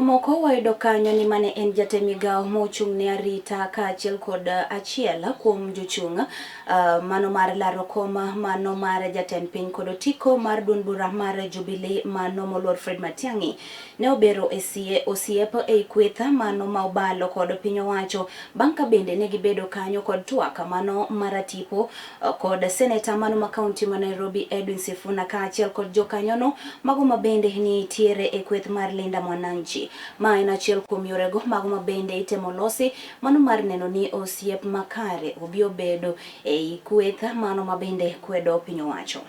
Moko wayudo kanyo ni mane en jatend migawo mochung' ne arita kaachiel kod achiel kuom jochung' mano mar laro kom mano mar jatend piny kod otiko mar duond bura mar Jubilee mano moluor Fred Matiang'i ne obero osiep ei kweth mano ma obalo kod piny owacho bang' ka bende ne gibedo kanyo kod twak mano mar tipo kod seneta mano ma kaunti ma Nairobi Edwin Sifuna kaachiel kod jokanyono mago ma bende nitiere e kweth mar Linda Mwananchi. Ma en achiel kuom yorego mago ma bende itemo losi mano mar neno ni osiep makare obi obedo ei kweth mano ma bende kwedo piny owacho.